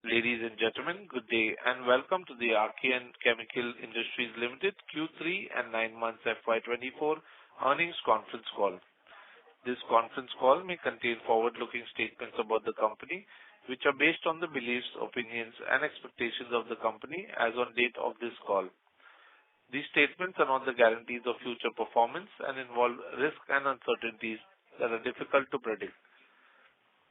Ladies and gentlemen, good day and welcome to the Archean Chemical Industries Limited Q3 and 9 months FY24 earnings conference call. This conference call may contain forward-looking statements about the company, which are based on the beliefs, opinions, and expectations of the company as on date of this call. These statements are not the guarantees of future performance and involve risks and uncertainties that are difficult to predict.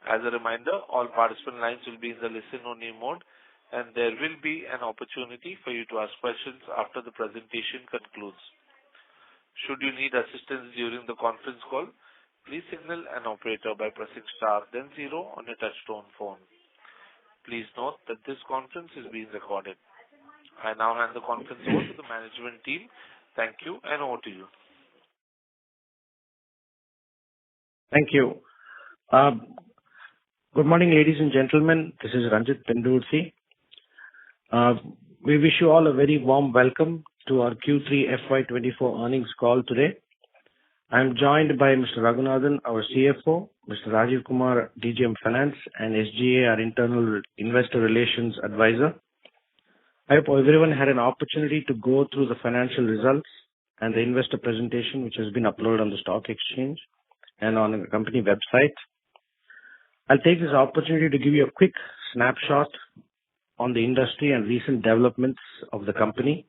As a reminder, all participant lines will be in the listen-only mode, and there will be an opportunity for you to ask questions after the presentation concludes. Should you need assistance during the conference call, please signal an operator by pressing star then 0 on your touchtone phone. Please note that this conference is being recorded. I now hand the conference over to the management team. Thank you, and over to you. Thank you. Good morning, ladies and gentlemen. This is Ranjit Pendursi. We wish you all a very warm welcome to our Q3 FY24 earnings call today. I am joined by Mr. Raghunathan, our CFO, Mr. Rajiv Kumar, DGM Finance, and SGA, our internal investor relations advisor. I hope everyone had an opportunity to go through the financial results and the investor presentation, which has been uploaded on the stock exchange and on the company website. I'll take this opportunity to give you a quick snapshot on the industry and recent developments of the company.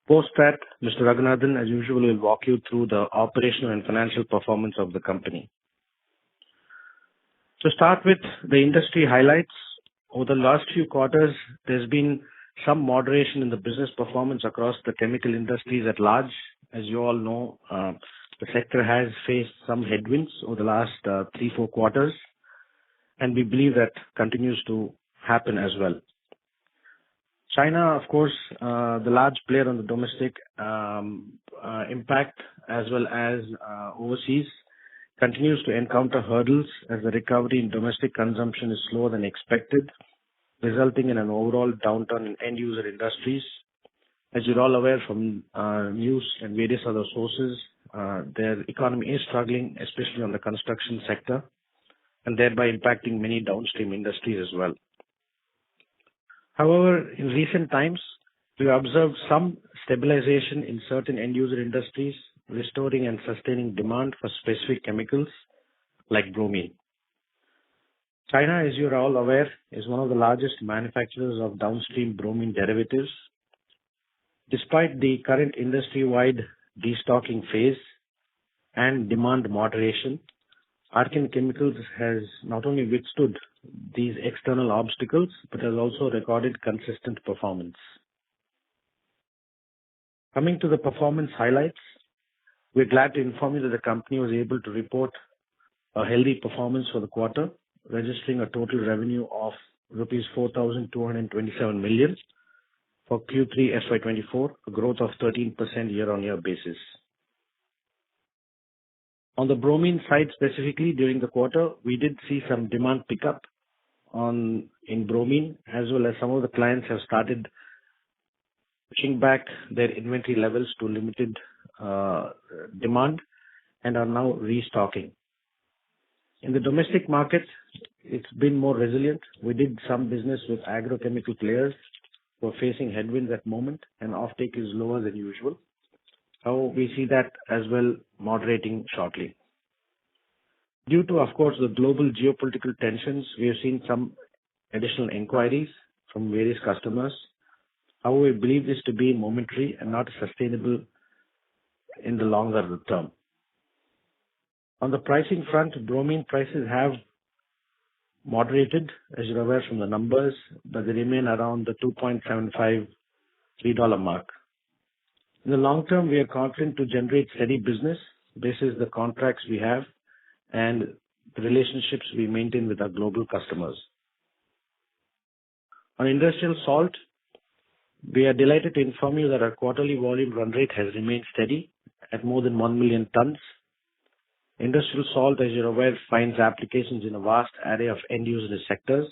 Post that, Mr. Raghunathan, as usual, will walk you through the operational and financial performance of the company. To start with the industry highlights, over the last few quarters, there's been some moderation in the business performance across the chemical industries at large. As you all know, the sector has faced some headwinds over the last 3-4 quarters. And we believe that continues to happen as well. China, of course, the large player on the domestic impact as well as overseas, continues to encounter hurdles as the recovery in domestic consumption is slower than expected, resulting in an overall downturn in end-user industries. As you're all aware from news and various other sources, their economy is struggling, especially on the construction sector, and thereby impacting many downstream industries as well. However, in recent times, we observed some stabilization in certain end-user industries, restoring and sustaining demand for specific chemicals like bromine. China, as you're all aware, is one of the largest manufacturers of downstream bromine derivatives. Despite the current industry-wide destocking phase and demand moderation, Archean Chemicals has not only withstood these external obstacles, but has also recorded consistent performance. Coming to the performance highlights, we're glad to inform you that the company was able to report a healthy performance for the quarter, registering a total revenue of rupees 4,227 million for Q3 FY24, a growth of 13% year-on-year basis. On the bromine side specifically, during the quarter, we did see some demand pickup in bromine, as well as some of the clients have started pushing back their inventory levels to limited demand and are now restocking. In the domestic market, it's been more resilient. We did some business with agrochemical players who are facing headwinds at the moment, and offtake is lower than usual. However, we see that as well moderating shortly. Due to, of course, the global geopolitical tensions, we have seen some additional inquiries from various customers. However, we believe this to be momentary and not sustainable in the longer term. On the pricing front, bromine prices have moderated, as you're aware from the numbers, but they remain around the $2.75-3 mark. In the long term, we are confident to generate steady business basis the contracts we have and the relationships we maintain with our global customers. On industrial salt, we are delighted to inform you that our quarterly volume run rate has remained steady at more than 1 million tons. Industrial salt, as you're aware, finds applications in a vast array of end-user sectors.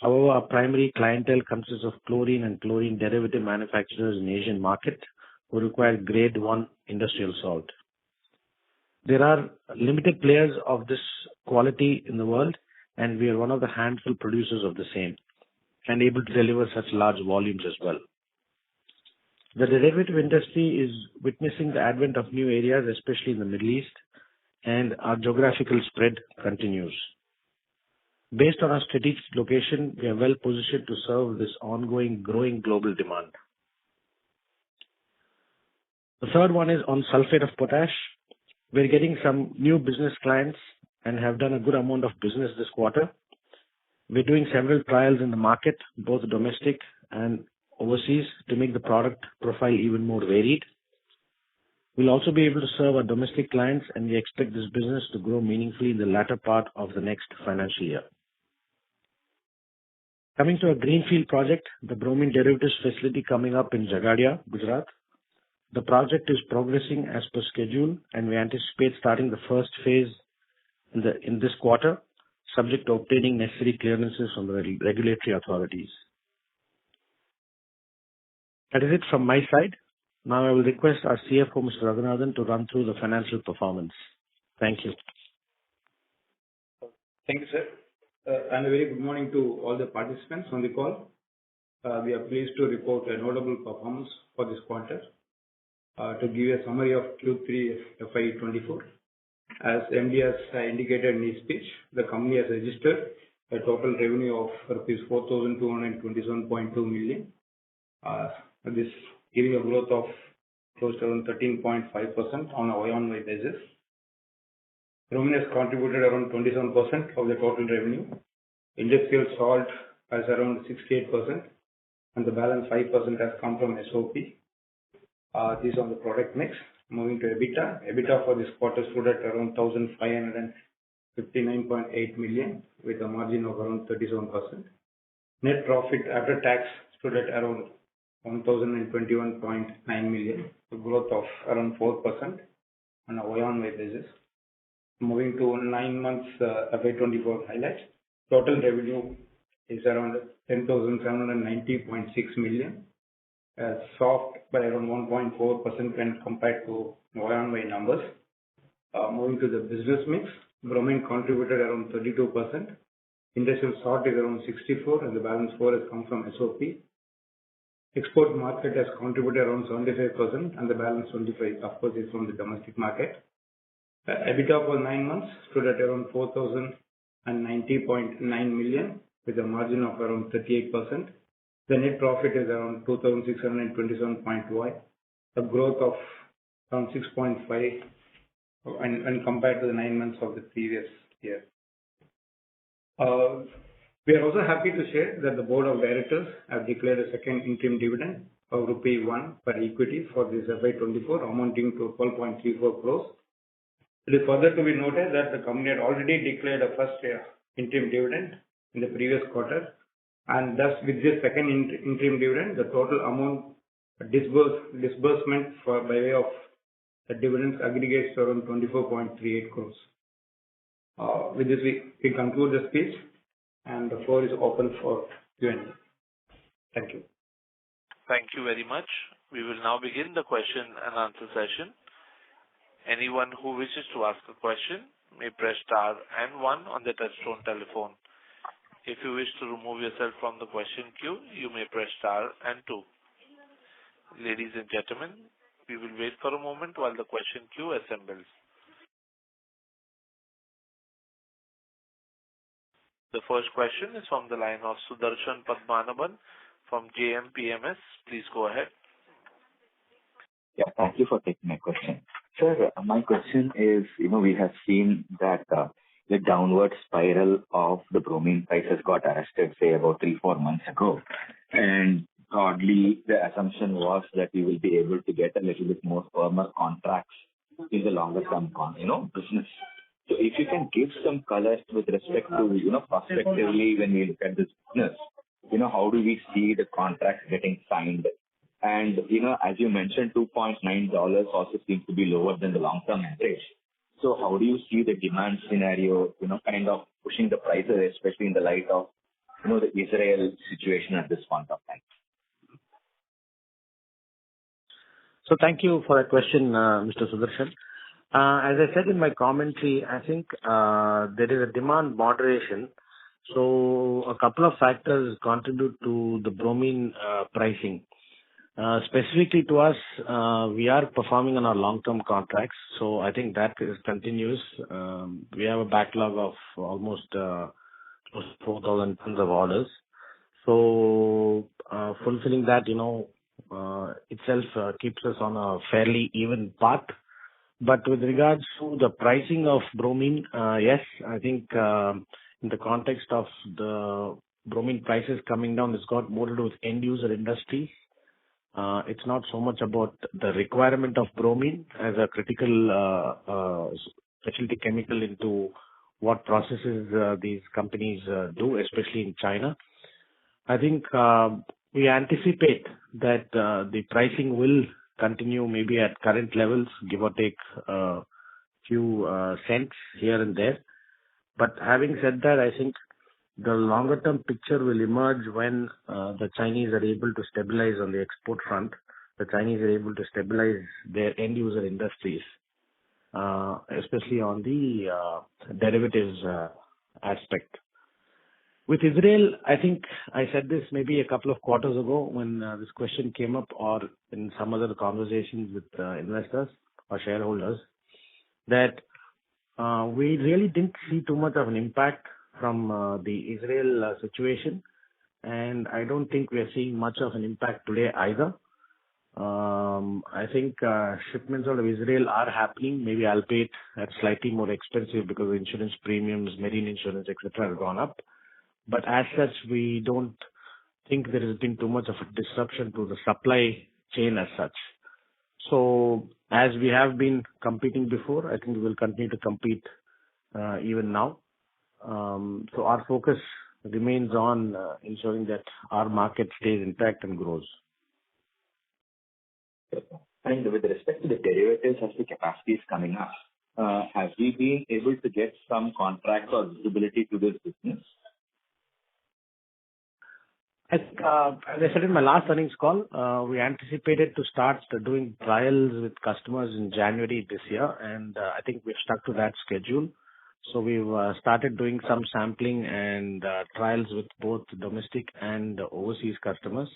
However, our primary clientele consists of chlorine and chlorine derivative manufacturers in Asian market who require grade 1 industrial salt. There are limited players of this quality in the world, and we are one of the handful producers of the same. and able to deliver such large volumes as well. The derivative industry is witnessing the advent of new areas, especially in the Middle East, and our geographical spread continues. Based on our strategic location, we are well positioned to serve this ongoing growing global demand. The third one is on sulfate of potash. We're getting some new business clients and have done a good amount of business this quarter. We're doing several trials in the market, both domestic and overseas, to make the product profile even more varied. We'll also be able to serve our domestic clients, and we expect this business to grow meaningfully in the latter part of the next financial year. Coming to a greenfield project, the bromine derivatives facility coming up in Jagadia, Gujarat. The project is progressing as per schedule, and we anticipate starting the first phase in this quarter, subject to obtaining necessary clearances from the regulatory authorities. That is it from my side. Now I will request our CFO, Mr. Raghunathan, to run through the financial performance. Thank you. Thank you, sir. And a very good morning to all the participants on the call. We are pleased to report a notable performance for this quarter. To give you a summary of Q3 FY24, as MD has indicated in his speech, the company has registered a total revenue of rupees 4,227.2 million. This giving a growth of close to around 13.5% on a year-on-year basis. Bromine has contributed around 27% of the total revenue. Industrial salt has around 68%, and the balance 5% has come from SOP. This is on the product mix. Moving to EBITDA. EBITDA for this quarter stood at around 1,559.8 million with a margin of around 37%. Net profit after tax stood at around 1,021.9 million, a growth of around 4% on a year-on-year basis. Moving to 9 months FY24 highlights. Total revenue is around 10,790.6 million, soft by around 1.4% when compared to year-on-year numbers. Moving to the business mix, bromine contributed around 32%. Industrial salt is around 64%, and the balance 4% has come from SOP. Export market has contributed around 75%, and the balance 25%, of course, is from the domestic market. EBITDA for 9 months stood at around 4,090.9 million with a margin of around 38%. The net profit is around 2,627.1, a growth of around 6.5 when compared to the 9 months of the previous year. We are also happy to share that the Board of Directors have declared a second interim dividend of rupee 1 per equity for this FY24, amounting to 12.34 crores. It is further to be noted that the company had already declared a first interim dividend in the previous quarter, and thus with this second interim dividend, the total amount disbursement by way of the dividends aggregates to around 24.38 crores. With this, we conclude the speech, and the floor is open for Q&A. Thank you. Thank you very much. We will now begin the question and answer session. Anyone who wishes to ask a question may press star and 1 on the touchtone telephone. If you wish to remove yourself from the question queue, you may press star and 2. Ladies and gentlemen, we will wait for a moment while the question queue assembles. The first question is from the line of Sudarshan Padmanabhan from JMPMS. Please go ahead. Yeah, thank you for taking my question. Sir, my question is, we have seen that the downward spiral of the bromine prices got arrested, say, about 3-4 months ago. And broadly, the assumption was that we will be able to get a little bit more firmer contracts in the longer term, business. So if you can give some color with respect to, prospectively when we look at this business, how do we see the contracts getting signed? And, as you mentioned, $2.9 also seems to be lower than the long-term average. So how do you see the demand scenario, kind of pushing the prices, especially in the light of, the Israel situation at this point of time? So thank you for that question, Mr. Sudarshan. As I said in my commentary, I think there is a demand moderation. So a couple of factors contribute to the bromine pricing. Specifically to us, we are performing on our long-term contracts, so I think that is continuous. We have a backlog of almost close to 4,000 tons of orders. So fulfilling that, itself keeps us on a fairly even path. But with regards to the pricing of bromine, yes, I think in the context of the bromine prices coming down, it's got more to do with end user industries. It's not so much about the requirement of bromine as a critical specialty chemical into what processes these companies do, especially in China. I think we anticipate that the pricing will continue maybe at current levels, give or take a few cents here and there. But having said that, I think the longer term picture will emerge when the Chinese are able to stabilize on the export front. The Chinese are able to stabilize their end user industries, especially on the derivatives aspect. With Israel, I think I said this maybe a couple of quarters ago when this question came up, or in some other conversations with investors or shareholders, that we really didn't see too much of an impact from the Israel situation, and I don't think we are seeing much of an impact today either. I think shipments out of Israel are happening, maybe albeit at slightly more expensive because insurance premiums, marine insurance, etc. have gone up. But as such, we don't think there has been too much of a disruption to the supply chain as such. So as we have been competing before, I think we will continue to compete even now. So our focus remains on ensuring that our market stays intact and grows. And with respect to the derivatives as the capacity is coming up, have we been able to get some contracts or visibility to this business? As I said in my last earnings call, we anticipated to start doing trials with customers in January this year, and I think we've stuck to that schedule. So we've started doing some sampling and trials with both domestic and overseas customers.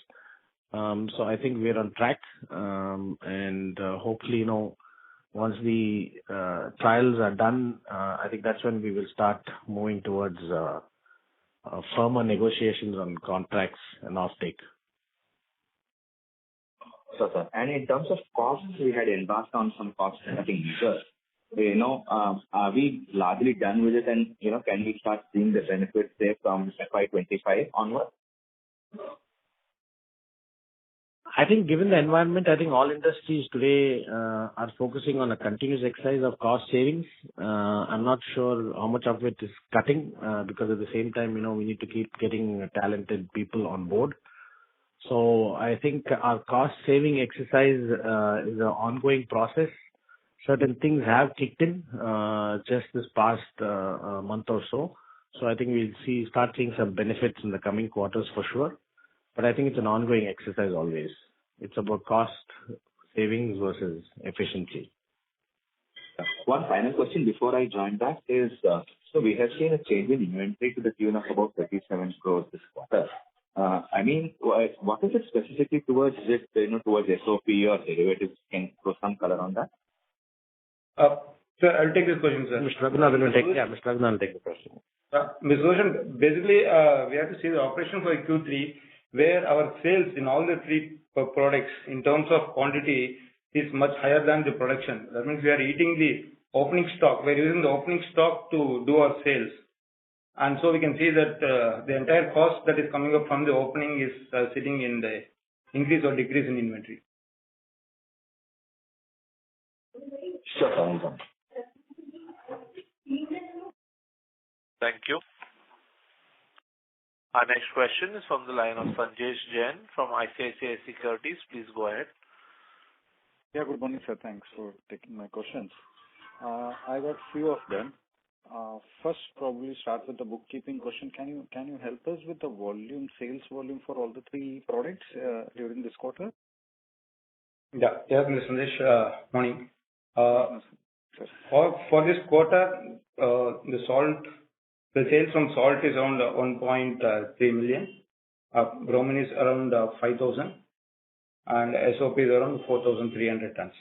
So I think we're on track, and hopefully, once the trials are done, I think that's when we will start moving towards firmer negotiations on contracts and offtake. So, sir. And in terms of costs, we had embarked on some cost-cutting measures. Are we largely done with it, and can we start seeing the benefits say from FY25 onward? I think given the environment, I think all industries today are focusing on a continuous exercise of cost savings. I'm not sure how much of it is cutting because at the same time, we need to keep getting talented people on board. So I think our cost saving exercise is an ongoing process. Certain things have kicked in just this past month or so. So I think we'll start seeing some benefits in the coming quarters for sure. But I think it's an ongoing exercise always. It's about cost savings versus efficiency. One final question before I join back is, so we have seen a change in inventory to the tune of about 37 crores this quarter. I mean, what is it specifically towards? Is it towards SOP or derivatives? Can you throw some color on that? Sir, I'll take this question, sir. Mr. Raghunath will take the question. Mr. Roshan, basically, we have to see the operation for Q3, where our sales in all the three products in terms of quantity is much higher than the production. That means we are eating the opening stock. We're using the opening stock to do our sales. And so we can see that the entire cost that is coming up from the opening is sitting in the increase or decrease in inventory. Sure. Thank you. Our next question is from the line of Sanjesh Jain from ICICI Securities. Please go ahead. Yeah, good morning, sir. Thanks for taking my questions. I got few of them. First, probably start with the bookkeeping question. Can you help us with the sales volume for all the three products during this quarter? Yeah, Mr. Sanjesh, morning. For this quarter, the salt The sales from salt is around 1.3 million. Bromine is around 5,000, and SOP is around 4,300 tons.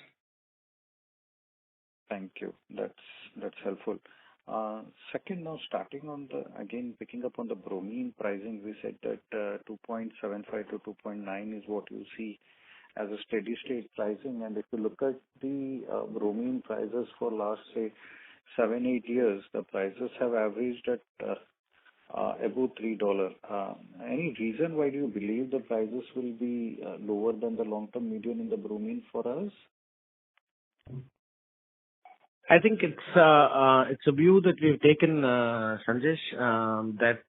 Thank you. That's helpful. Second, now starting on again, picking up on the bromine pricing, we said that 2.75 to 2.9 is what you see as a steady state pricing. And if you look at the bromine prices for last, say, 7-8 years, the prices have averaged at above $3. Any reason why do you believe the prices will be lower than the long-term median in the bromine for us? I think it's a view that we've taken, Sanjesh, that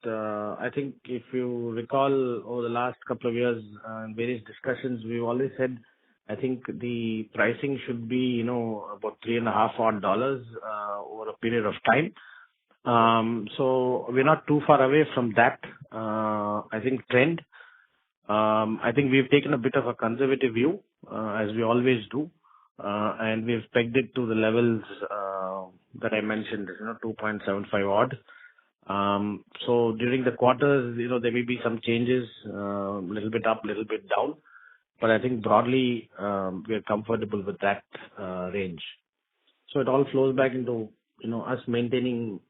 I think if you recall over the last couple of years in various discussions, we've always said I think the pricing should be, about $3.5 odd over a period of time. So we're not too far away from that, I think, trend. I think we've taken a bit of a conservative view, as we always do. And we've pegged it to the levels that I mentioned, 2.75 odd. So during the quarters, there may be some changes, a little bit up, little bit down, but I think broadly we're comfortable with that range. So it all flows back into us maintaining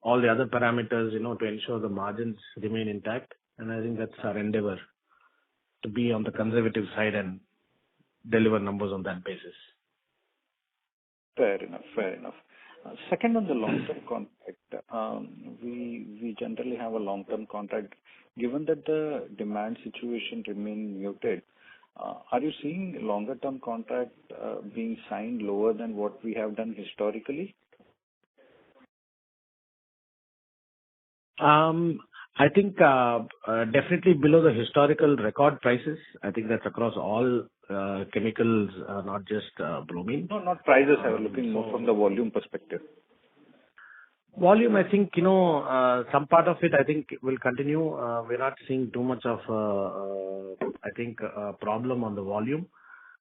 all the other parameters, to ensure the margins remain intact, and I think that's our endeavor to be on the conservative side and deliver numbers on that basis. Fair enough. Second, on the long-term contract, we generally have a long-term contract. Given that the demand situation remains muted, are you seeing longer-term contract being signed lower than what we have done historically? I think definitely below the historical record prices. I think that's across all chemicals, not just bromine. No, not prices. I was looking more from the volume perspective. Volume, I think, some part of it, I think, will continue. We're not seeing too much of, a problem on the volume.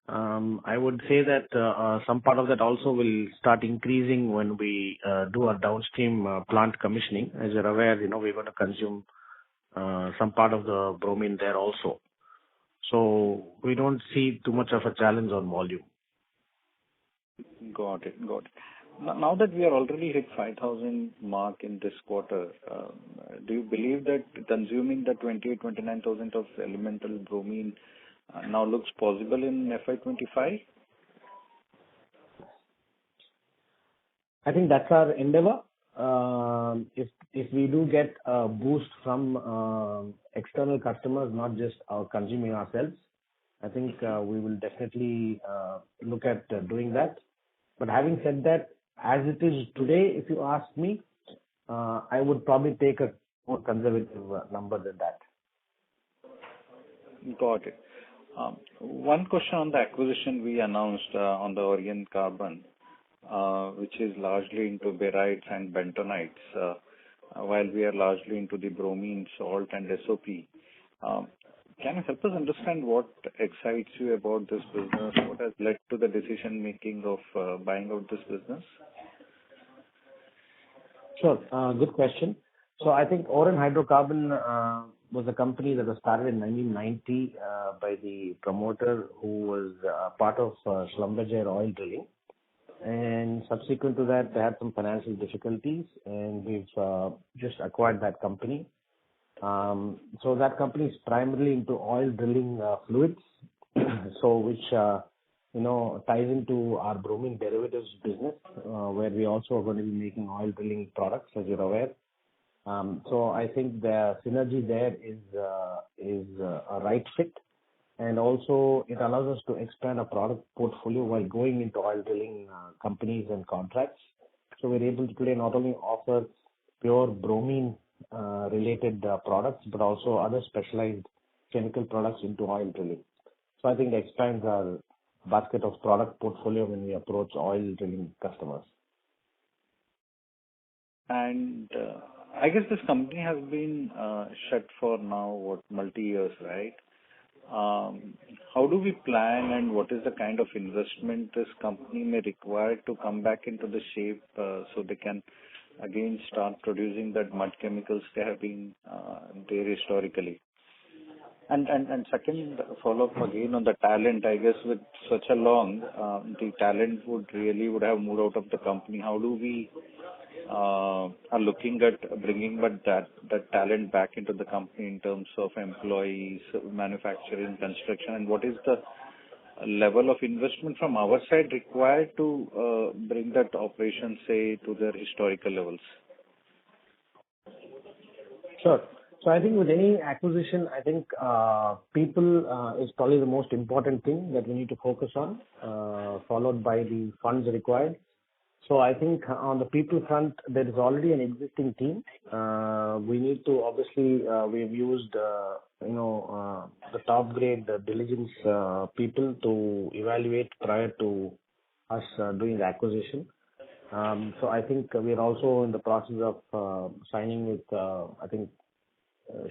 I would say that some part of that also will start increasing when we do our downstream plant commissioning. As you're aware, we're going to consume some part of the bromine there also. So we don't see too much of a challenge on volume. Got it. Now that we are already hit 5,000 mark in this quarter, do you believe that consuming the 28,000-29,000 of elemental bromine now looks possible in FY25? I think that's our endeavor. If we do get a boost from external customers, not just our consuming ourselves, I think we will definitely look at doing that. But having said that, as it is today, if you ask me, I would probably take a more conservative number than that. Got it. One question on the acquisition we announced on the Archean Carbon, which is largely into barytes and bentonites, while we are largely into the bromine, salt, and SOP. Can you help us understand what excites you about this business? What has led to the decision making of buying out this business? Sure. Good question. So I think Archean Hydrocarbon was a company that was started in 1990 by the promoter who was part of Schlumberger oil drilling. And subsequent to that, they had some financial difficulties, and we've just acquired that company. So that company is primarily into oil drilling fluids, so which ties into our bromine derivatives business, where we also are going to be making oil drilling products, as you're aware. So I think the synergy there is a right fit, and also it allows us to expand our product portfolio while going into oil drilling companies and contracts. So we're able to today not only offer pure bromine related products, but also other specialized chemical products into oil drilling. So I think it expands our basket of product portfolio when we approach oil drilling customers. And I guess this company has been shut for now, multi-years, right? How do we plan, and what is the kind of investment this company may require to come back into the shape so they can again start producing that mud chemicals they have been there historically? And second follow-up again on the talent, I guess with such a long, the talent would have moved out of the company. How do we are looking at bringing that talent back into the company in terms of employees, manufacturing, construction, and what is the level of investment from our side required to bring that operation, say, to their historical levels? Sure. So I think with any acquisition, I think people is probably the most important thing that we need to focus on, followed by the funds required. So I think on the people front, there is already an existing team. We need to obviously we've used the top grade diligence people to evaluate prior to us doing the acquisition. So I think we are also in the process of signing with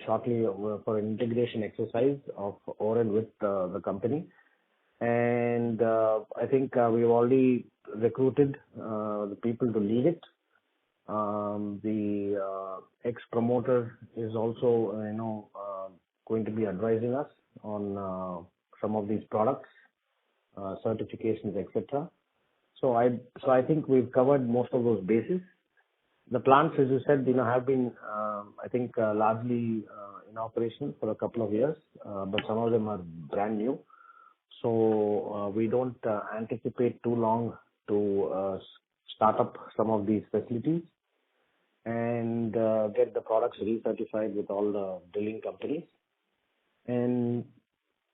shortly for an integration exercise of Oren with the company. And I think we've already recruited the people to lead it. The ex-promoter is also, going to be advising us on some of these products, certifications, etc. So I think we've covered most of those bases. The plants, as you said, have been, largely in operation for a couple of years, but some of them are brand new. So we don't anticipate too long to start up some of these facilities and get the products recertified with all the drilling companies. And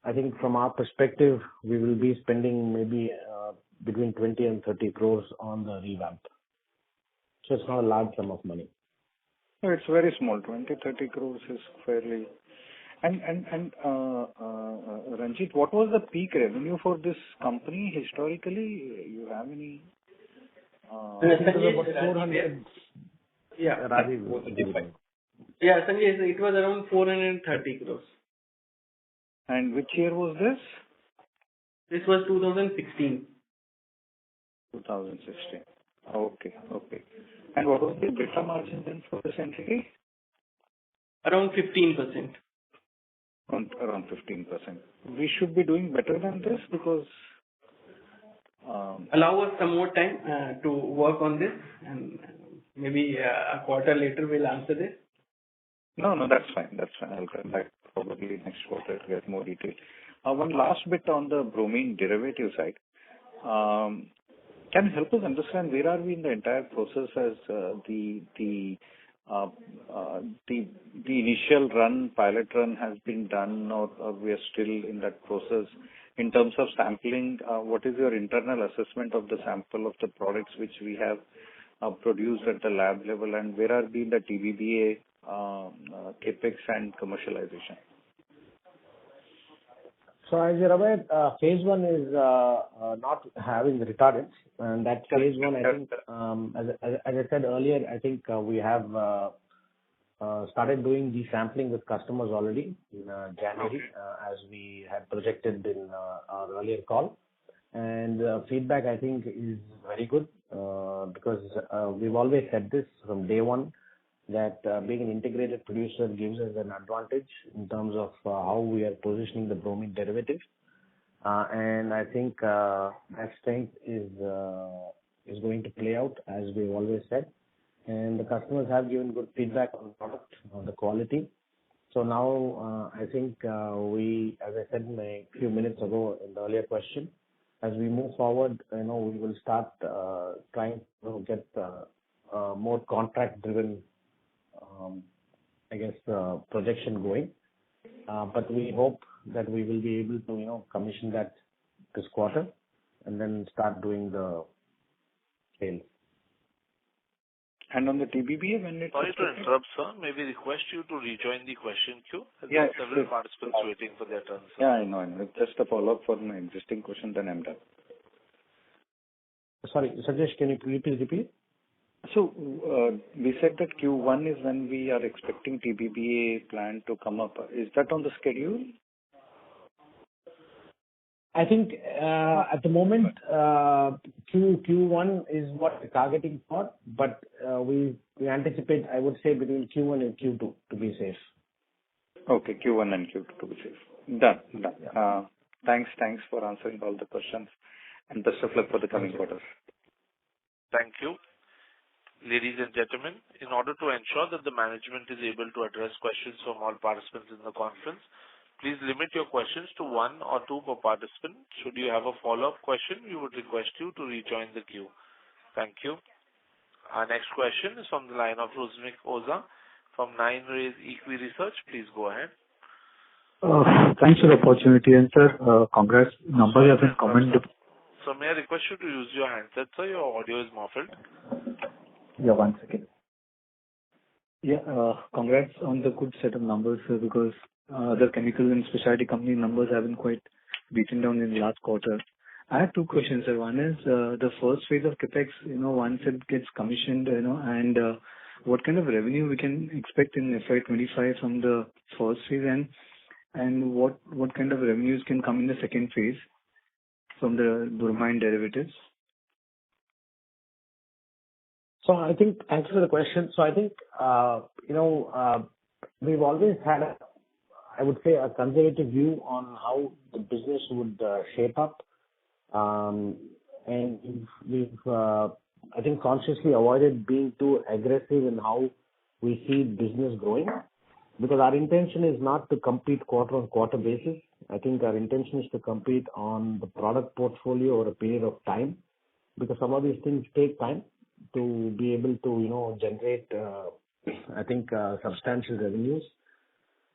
I think from our perspective, we will be spending maybe between 20 and 30 crores on the revamp. So it's not a large sum of money. No, it's very small. 20-30 crores is fairly. And Ranjit, what was the peak revenue for this company historically? You have any? About 400. Yeah. Rajiv. Yeah, Sanjay, it was around 430 crores. And which year was this? This was 2016. 2016. Okay. And what was the EBITDA margin then for this entity? Around 15%. Around 15%. We should be doing better than this because... Allow us some more time to work on this, and maybe a quarter later we'll answer this. No, that's fine. I'll come back probably next quarter to get more detail. One last bit on the bromine derivative side. Can you help us understand where are we in the entire process as the initial pilot run has been done, or we are still in that process? In terms of sampling, what is your internal assessment of the sample of the products which we have produced at the lab level, and where are we in the TBBA, capex and commercialization? So as you're aware, phase one is not having the retardants, and that phase one, I think, as I said earlier, I think we have started doing the sampling with customers already in January, as we had projected in our earlier call. And feedback, I think, is very good because we've always said this from day one, that being an integrated producer gives us an advantage in terms of how we are positioning the bromine derivative. And I think that strength is going to play out, as we've always said. And the customers have given good feedback on the product, on the quality. So now I think we, as I said a few minutes ago in the earlier question, as we move forward, we will start trying to get more contract-driven projection going. But we hope that we will be able to, commission that this quarter and then start doing the sales. And on the TBBA, when it's... Sorry to interrupt, sir. Maybe request you to rejoin the question queue. There are several participants waiting for their turn, sir. Yeah, I know. It's just a follow-up for my existing question, then I'm done. Sorry, Sanjesh, can you please repeat? So, we said that Q1 is when we are expecting TBBA plant to come up. Is that on the schedule? I think at the moment, Q1 is what we're targeting for, but we anticipate, I would say, between Q1 and Q2 to be safe. Okay, Q1 and Q2 to be safe. Done. Yeah. Thanks for answering all the questions, and best of luck for the coming quarters. Thank you. Ladies and gentlemen, in order to ensure that the management is able to address questions from all participants in the conference, please limit your questions to 1 or 2 per participant. Should you have a follow-up question, we would request you to rejoin the queue. Thank you. Our next question is from the line of Rusmik Oza from 9 Rays Equi Research. Please go ahead. Thanks for the opportunity, and sir, congrats. Numbers have been commended. So may I request you to use your handset, sir? Your audio is muffled. Yeah, 1 second. Yeah, congrats on the good set of numbers, sir, because the chemical and specialty company numbers have been quite beaten down in the last quarter. I have 2 questions, sir. One is the first phase of CapEx, once it gets commissioned, and what kind of revenue we can expect in FY25 from the first phase, and what kind of revenues can come in the second phase from the bromine derivatives? So I think, thanks for the question. So I think, we've always had I would say, a conservative view on how the business would shape up. And we've I think, consciously avoided being too aggressive in how we see business growing, because our intention is not to compete quarter-on-quarter basis. I think our intention is to compete on the product portfolio over a period of time, because some of these things take time to be able to, generate, I think, substantial revenues.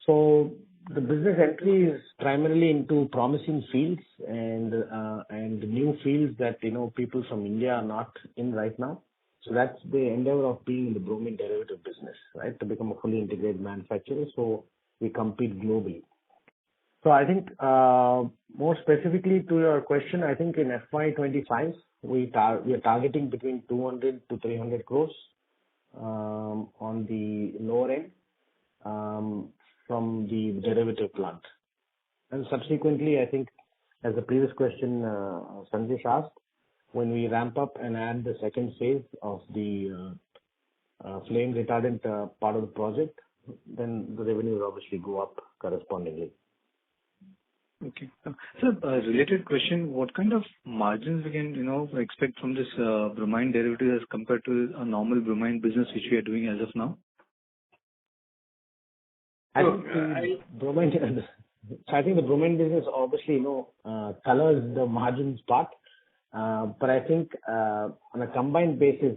So the business entry is primarily into promising fields and new fields that, people from India are not in right now. So that's the endeavor of being in the bromine derivative business, right? To become a fully integrated manufacturer. So we compete globally. So I think, more specifically to your question, I think in FY25, we are targeting between 200 to 300 crores on the lower end from the derivative plant. And subsequently, I think, as the previous question Sanjesh asked, when we ramp up and add the second phase of the flame retardant part of the project, then the revenue will obviously go up correspondingly. Okay. Sir, related question, what kind of margins we can, expect from this bromine derivative as compared to a normal bromine business which we are doing as of now? I think the bromine business obviously, colors the margins part. But I think on a combined basis,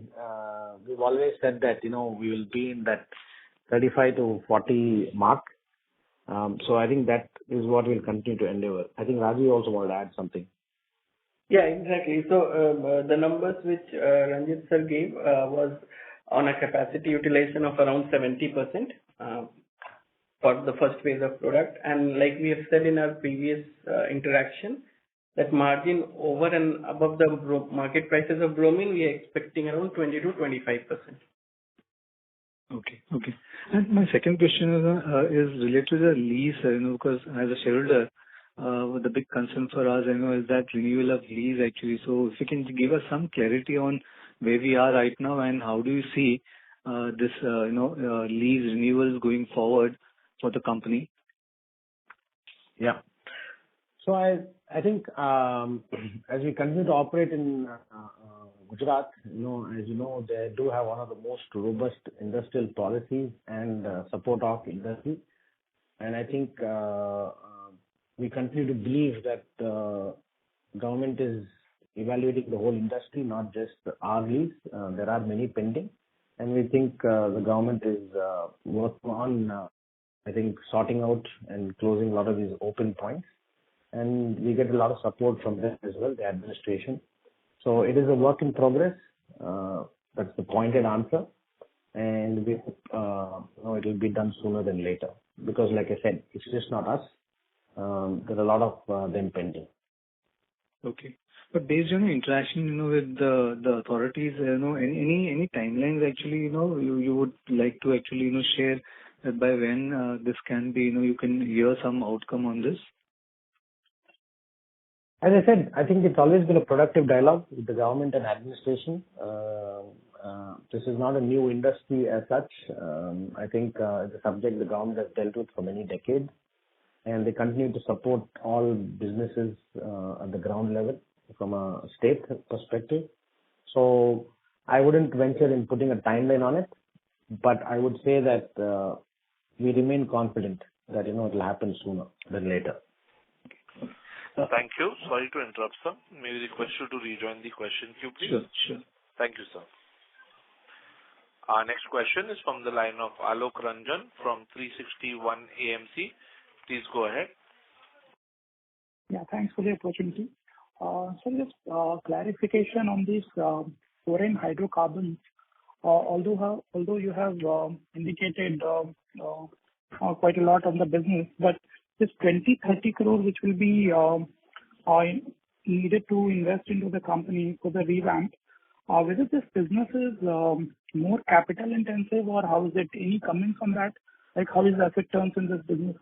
we've always said that, we will be in that 35 to 40 mark. So I think that is what we'll continue to endeavor. I think Raji also wanted to add something. Yeah, exactly. So the numbers which Ranjit sir gave was on a capacity utilization of around 70% for the first phase of product. And like we have said in our previous interaction, that margin over and above the market prices of bromine, we are expecting around 20 to 25%. Okay. And my second question is related to the lease, because as a shareholder, the big concern for us, is that renewal of lease actually. So if you can give us some clarity on where we are right now and how do you see this, lease renewals going forward for the company? Yeah. So I think as we continue to operate in Gujarat, as you know, they do have one of the most robust industrial policies and support of industry. And I think we continue to believe that the government is evaluating the whole industry, not just our lease. There are many pending. And we think the government is working on, I think, sorting out and closing a lot of these open points. And we get a lot of support from them as well, the administration. So it is a work in progress. That's the pointed answer. And we hope, it will be done sooner than later. Because like I said, it's just not us. There are a lot of them pending. Okay. But based on your interaction, with the authorities, any timelines actually, you would like to actually, share that by when this can be, you can hear some outcome on this? As I said, I think it's always been a productive dialogue with the government and administration. This is not a new industry as such. I think it's a subject the government has dealt with for many decades, and they continue to support all businesses at the ground level from a state perspective. So I wouldn't venture in putting a timeline on it, but I would say that we remain confident that it will happen sooner than later. Thank you. Sorry to interrupt, sir. May we request you to rejoin the question queue, please? Sure. Thank you, sir. Our next question is from the line of Alok Ranjan from 360 ONE AMC. Please go ahead. Yeah, thanks for the opportunity. So just clarification on these foreign hydrocarbons. Although you have indicated quite a lot on the business, but this 20-30 crore which will be needed to invest into the company for the revamp, whether this business is more capital intensive or how is it? Any comments on that? Like how is the asset turns in this business?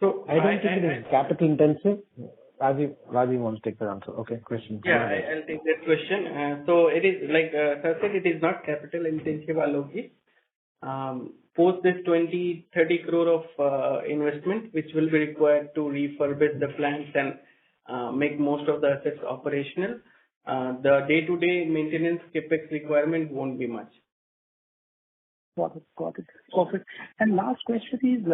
So I don't think it is capital intensive. Rajiv wants to take the answer. Okay, question. Yeah, I'll take that question. So it is like sir said, it is not capital intensive, Alokji. Post this 20-30 crore of investment, which will be required to refurbish the plants and make most of the assets operational, the day-to-day maintenance capex requirement won't be much. Got it. Perfect. And last question is,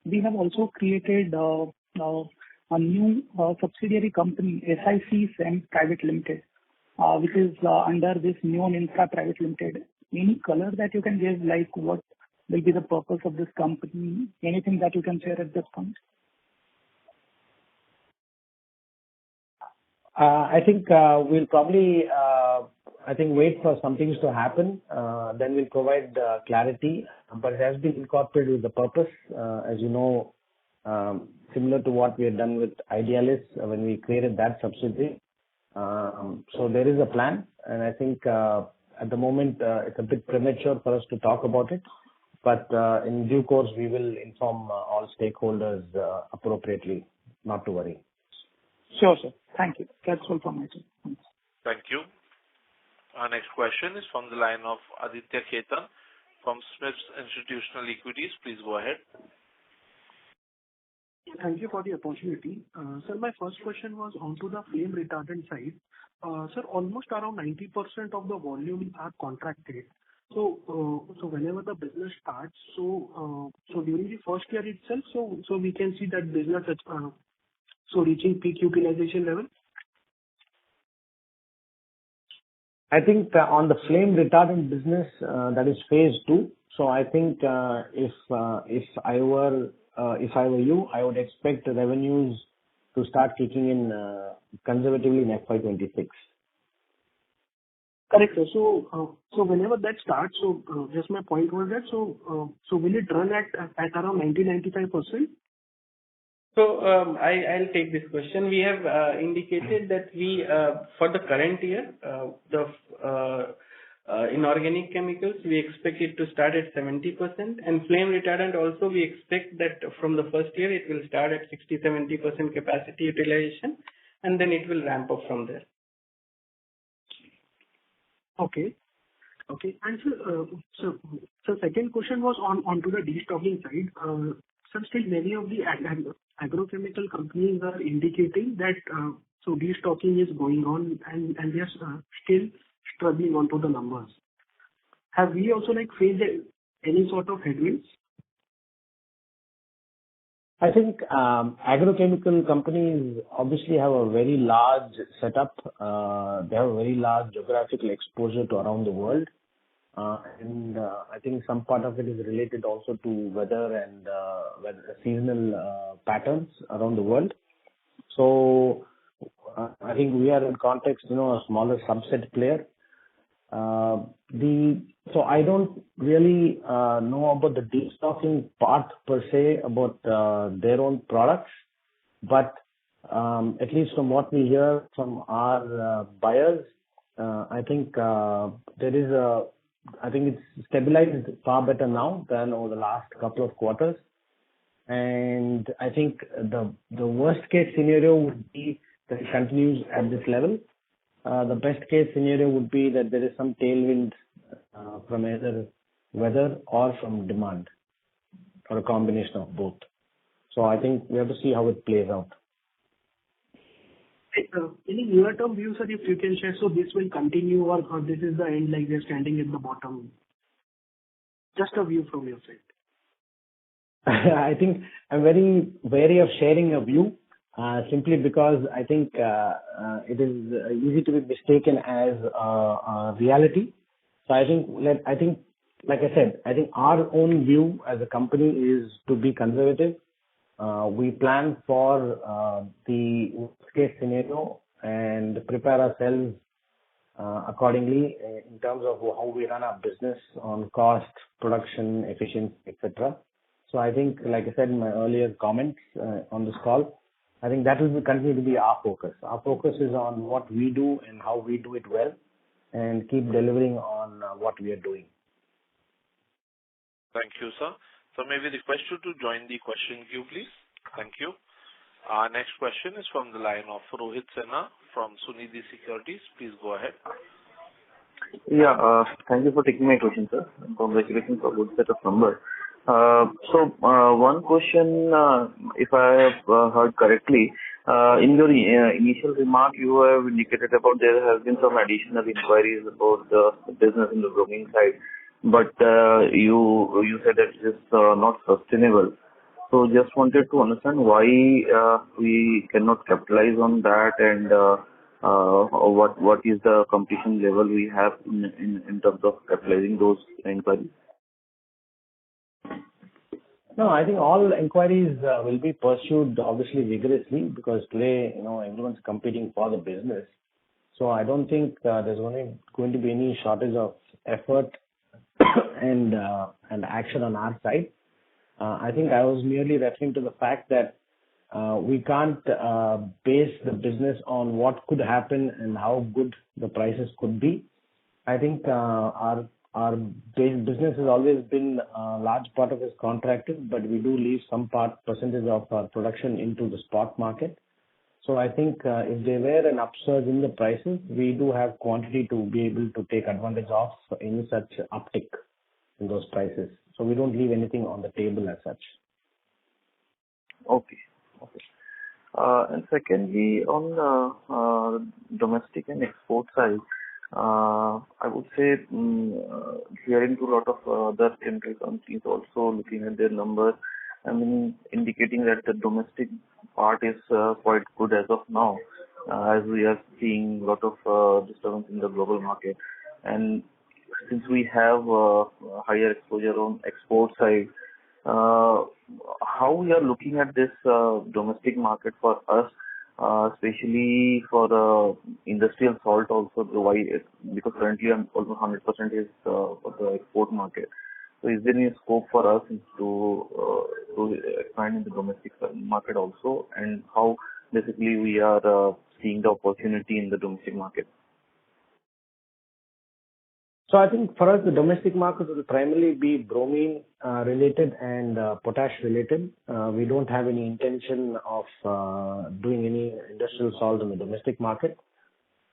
we have also created a new subsidiary company, SIC SEM Private Limited, which is under this Neon Infra Private Limited. Any color that you can give, like what will be the purpose of this company? Anything that you can share at this point? I think we'll probably wait for some things to happen. Then we'll provide clarity. But it has been incorporated with the purpose, as you know, similar to what we had done with Idealis when we created that subsidiary. So there is a plan, and I think at the moment it's a bit premature for us to talk about it. But in due course, we will inform all stakeholders appropriately. Not to worry. Sure, sir. Thank you. That's all from my side. Thanks. Thank you. Our next question is from the line of Aditya Khetan from Smith's Institutional Equities. Please go ahead. Thank you for the opportunity. Sir, my first question was onto the flame retardant side. Sir, almost around 90% of the volume are contracted. So whenever the business starts, so during the first year itself, so we can see that business reaching peak utilization level. I think on the flame retardant business, that is phase 2. So I think if I were you, I would expect the revenues to start kicking in conservatively in FY26. Correct, sir. So whenever that starts, just my point was that, so will it run at around 90-95%? So I'll take this question. We have indicated that we for the current year, the inorganic chemicals, we expect it to start at 70%, and flame retardant also we expect that from the first year it will start at 60-70% capacity utilization, and then it will ramp up from there. Okay. And so second question was onto the destocking side. Still many of the agrochemical companies are indicating that so destocking is going on and they are still struggling onto the numbers. Have we also faced any sort of headwinds? I think agrochemical companies obviously have a very large setup. They have a very large geographical exposure to around the world. And I think some part of it is related also to weather and seasonal patterns around the world. So I think we are in context, a smaller subset player. So I don't really know about the destocking part per se about their own products, but at least from what we hear from our buyers, I think I think it's stabilized far better now than over the last couple of quarters. And I think the worst case scenario would be that it continues at this level. The best case scenario would be that there is some tailwind from either weather or from demand, or a combination of both. So I think we have to see how it plays out. Any near-term views, sir, if you can share, so this will continue or this is the end, like they're standing at the bottom? Just a view from your side. I think I'm very wary of sharing a view, simply because I think it is easy to be mistaken as a reality. So I think, like I said, I think our own view as a company is to be conservative. We plan for the worst case scenario and prepare ourselves accordingly in terms of how we run our business on cost, production, efficiency, etc. So I think, like I said in my earlier comments on this call, I think that will continue to be our focus. Our focus is on what we do and how we do it well, and keep delivering on what we are doing. Thank you, sir. So may we request you to join the question queue, please? Thank you. Our next question is from the line of Rohit Sinha from Sunidhi Securities. Please go ahead. Yeah, thank you for taking my question, sir. Congratulations for good set of numbers. One question, if I have heard correctly, in your initial remark, you have indicated about there has been some additional inquiries about the business in the bromine side, but you said that it is not sustainable. So just wanted to understand why we cannot capitalize on that, and what is the competition level we have in terms of capitalizing those inquiries? No, I think all inquiries will be pursued obviously vigorously, because today, everyone's competing for the business. So I don't think there's going to be any shortage of effort and action on our side. I think I was merely referring to the fact that we can't base the business on what could happen and how good the prices could be. I think our business has always been a large part of it contracted, but we do leave some percentage of our production into the spot market. So I think if there were an upsurge in the prices, we do have quantity to be able to take advantage of any such uptick in those prices. So we don't leave anything on the table as such. Okay. And secondly, on domestic and export side, I would say hearing to a lot of other chemical companies also looking at their numbers, indicating that the domestic part is quite good as of now, as we are seeing a lot of disturbance in the global market. And since we have higher exposure on export side, how we are looking at this domestic market for us, especially for industrial salt also, because currently almost 100% is for the export market. So is there any scope for us to expand in the domestic market also, and how basically we are seeing the opportunity in the domestic market? So I think for us, the domestic market will primarily be bromine related and potash related. We don't have any intention of doing any industrial salt in the domestic market.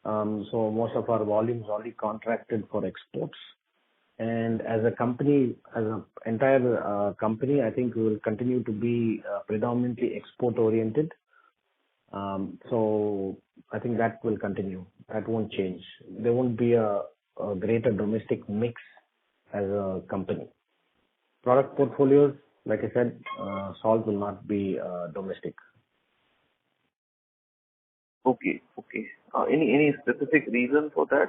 So most of our volumes are already contracted for exports. And as a company, as an entire company, I think we will continue to be predominantly export oriented. So I think that will continue. That won't change. There won't be a greater domestic mix as a company. Product portfolios, like I said, salt will not be domestic. Okay. Any specific reason for that?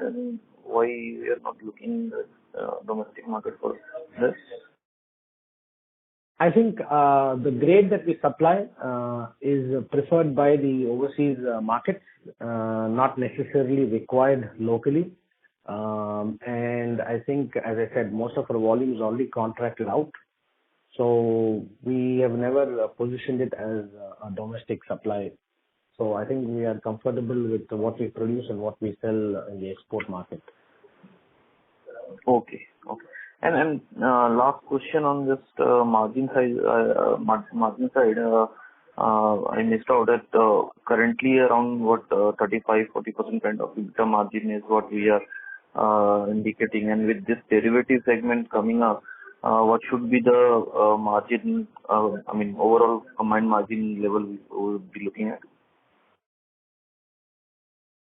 Why we are not looking at domestic market for this? I think the grade that we supply is preferred by the overseas markets, not necessarily required locally. And I think, as I said, most of our volume is already contracted out. So we have never positioned it as a domestic supply. So I think we are comfortable with what we produce and what we sell in the export market. Okay. Last question on just margin side. I missed out that currently around 35-40% kind of EBITDA margin is what we are indicating. And with this derivative segment coming up, what should be the margin, overall combined margin level we would be looking at?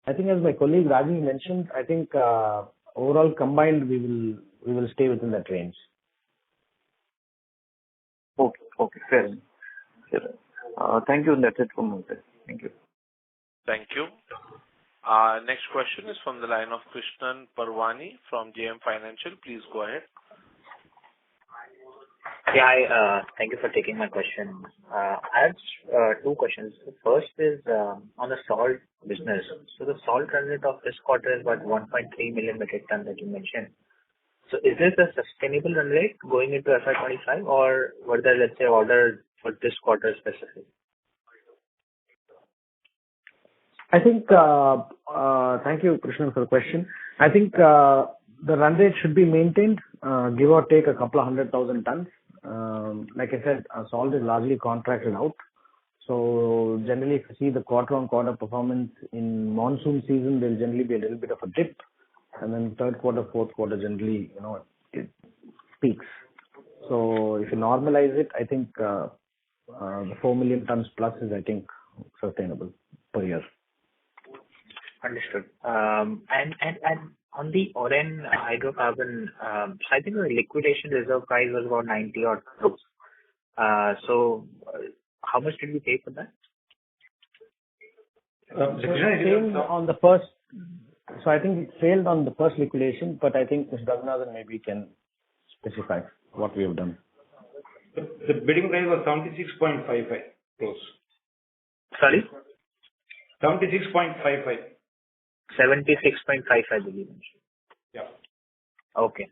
I think as my colleague Raji mentioned, I think overall combined we will stay within that range. Okay, fair enough. Thank you. That's it from my side. Thank you. Thank you. Next question is from the line of Krishnan Parwani from JM Financial. Please go ahead. Yeah, thank you for taking my question. I have two questions. The first is on the salt business. So the salt run rate of this quarter is about 1.3 million metric tons that you mentioned. So is this a sustainable run rate going into FY25, or were there, let's say, orders for this quarter specifically? I think, thank you, Krishnan, for the question. I think the run rate should be maintained, give or take a couple of 100,000 tons. Like I said, salt is largely contracted out. So generally, if you see the quarter-on-quarter performance in monsoon season, there'll generally be a little bit of a dip. And then third quarter, fourth quarter, generally, it peaks. So if you normalize it, I think the 4 million tons plus is, I think, sustainable per year. Understood. And on the Oren hydrocarbon, so I think the liquidation reserve price was about 90 odd crores. So how much did we pay for that? So I think it failed on the first liquidation, but I think Mr. Raghunathan maybe can specify what we have done. The bidding price was 76.55 crores. Sorry? 76.55. 76.55, I believe. Yeah. Okay.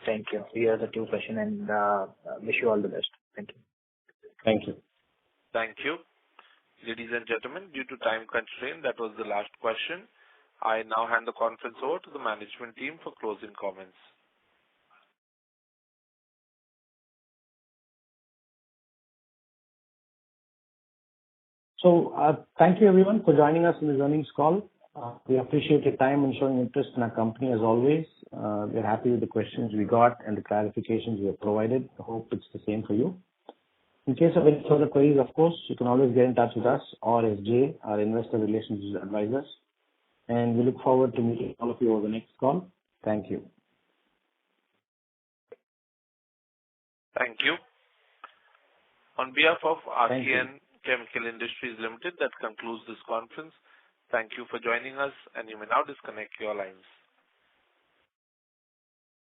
Thank you. These are the two questions, and wish you all the best. Thank you. Thank you. Thank you. Ladies and gentlemen, due to time constraint, that was the last question. I now hand the conference over to the management team for closing comments. So thank you everyone for joining us in this earnings call. We appreciate your time and showing interest in our company as always. We're happy with the questions we got and the clarifications we have provided. I hope it's the same for you. In case of any further queries, of course, you can always get in touch with us or SJ, our investor relations advisors. And we look forward to meeting all of you over the next call. Thank you. Thank you. On behalf of Archean Chemical Industries Limited, that concludes this conference. Thank you for joining us, and you may now disconnect your lines.